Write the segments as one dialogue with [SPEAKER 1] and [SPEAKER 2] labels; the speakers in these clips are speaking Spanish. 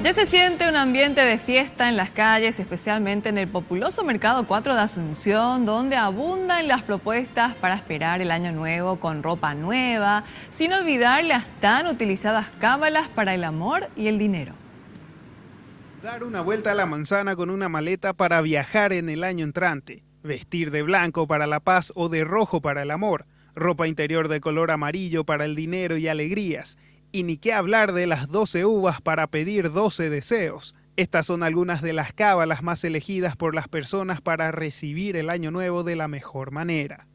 [SPEAKER 1] Ya se siente un ambiente de fiesta en las calles, especialmente en el populoso Mercado 4 de Asunción, donde abundan las propuestas para esperar el año nuevo con ropa nueva, sin olvidar las tan utilizadas cábalas para el amor y el dinero.
[SPEAKER 2] Dar una vuelta a la manzana con una maleta para viajar en el año entrante, vestir de blanco para la paz o de rojo para el amor, ropa interior de color amarillo para el dinero y alegrías. Y ni qué hablar de las 12 uvas para pedir 12 deseos. Estas son algunas de las cábalas más elegidas por las personas para recibir el año nuevo de la mejor manera.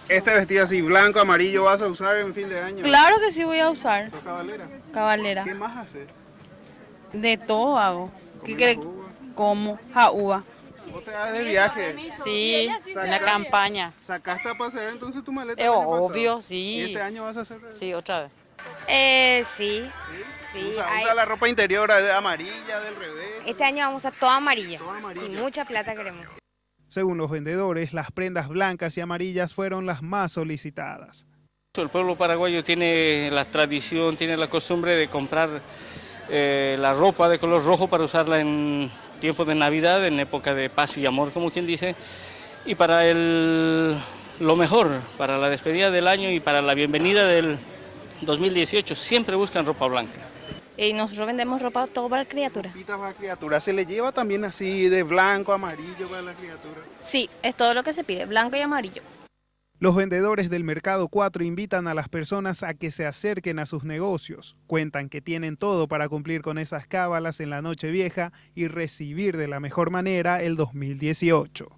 [SPEAKER 2] Este vestido así, blanco, amarillo, ¿vas a usar en fin de año?
[SPEAKER 3] Claro que sí voy a usar.
[SPEAKER 2] ¿Sos cabalera?
[SPEAKER 3] Cabalera.
[SPEAKER 2] ¿Qué más haces?
[SPEAKER 3] De todo hago.
[SPEAKER 2] ¿Comés uva?
[SPEAKER 3] Como uva.
[SPEAKER 2] ¿Vos te vas de viaje?
[SPEAKER 3] Sí, una campaña.
[SPEAKER 2] ¿Sacaste a pasear entonces tu maleta?
[SPEAKER 3] Es
[SPEAKER 2] el año
[SPEAKER 3] obvio,
[SPEAKER 2] pasado?
[SPEAKER 3] sí.
[SPEAKER 2] ¿Y este año vas a hacer?
[SPEAKER 3] Sí, otra vez.
[SPEAKER 4] Sí.
[SPEAKER 2] Usa la ropa interior amarilla del revés.
[SPEAKER 4] Este año vamos a todo amarillo.
[SPEAKER 2] Todo amarillo.
[SPEAKER 4] Sí, mucha plata queremos.
[SPEAKER 2] Según los vendedores, las prendas blancas y amarillas fueron las más solicitadas.
[SPEAKER 5] El pueblo paraguayo tiene la tradición, tiene la costumbre de comprar la ropa de color rojo para usarla en tiempo de Navidad, en época de paz y amor, como quien dice, y para lo mejor, para la despedida del año y para la bienvenida del 2018, siempre buscan ropa blanca.
[SPEAKER 4] Y nosotros vendemos ropa todo para criaturas.
[SPEAKER 2] Ropitas para criaturas. ¿Se le lleva también así de blanco, amarillo para la criatura?
[SPEAKER 4] Sí, es todo lo que se pide, blanco y amarillo.
[SPEAKER 2] Los vendedores del Mercado 4 invitan a las personas a que se acerquen a sus negocios. Cuentan que tienen todo para cumplir con esas cábalas en la Nochevieja y recibir de la mejor manera el 2018.